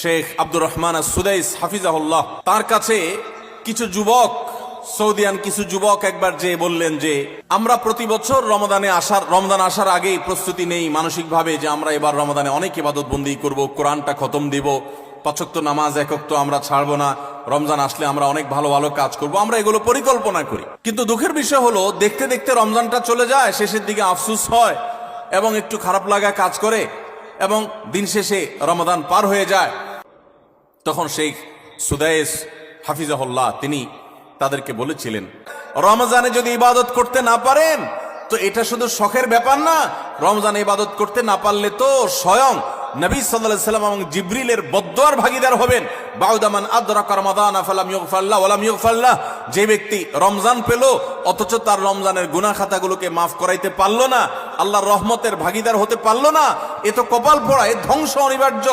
Sheikh Abdur Rahman Sudais হাফিজাহুল্লাহ, তার কাছে কিছু যুবক, সৌদিয়ান কিছু যুবক একবার যে বললেন যে আমরা প্রতি বছর রমজান আসার আগেই প্রস্তুতি নেই মানসিকভাবে যে আমরা এবার রমজানে অনেক ইবাদত বন্দি করব, কোরআনটা খতম দিব, 5 ওয়াক্ত নামাজ 1 ওয়াক্ত আমরা ছাড়বো না, রমজান আসলে আমরা অনেক ভালো ভালো কাজ করব, আমরা এগুলো পরিকল্পনা করি। কিন্তু দুঃখের বিষয় হলো দেখতে দেখতে রমজানটা চলে যায়, শেষের দিকে আফসোস হয় এবং একটু খারাপ লাগা কাজ করে এবং দিন শেষে রমাদান পার হয়ে যায়। তখন শেখ সুদাইস হাফিজাহুল্লাহ তিনি তাদেরকে বলেছিলেন, রমজানে যদি ইবাদত করতে না পারেন তো এটা শুধু শখের ব্যাপার না, রমজানে ইবাদত করতে না পারলে তো স্বয়ং নবী সাল্লাল্লাহু আলাইহি সাল্লাম এবং জিবরিলের বদদুয়ার ভাগীদার হবেন। বাউদামান আদরাকা রমাদান ফালাম ইগফারলাহ ওয়ালাম ইগফারলাহ, যে ব্যক্তি রমজান পেল অথচ তার রমজানের গুনাহ খাতাগুলোকে মাফ করাইতে পারলো না, আল্লাহর রহমতের ভাগীদার হতে পারলো না, এ তো কপাল পোড়া, এ ধ্বংস অনিবার্য।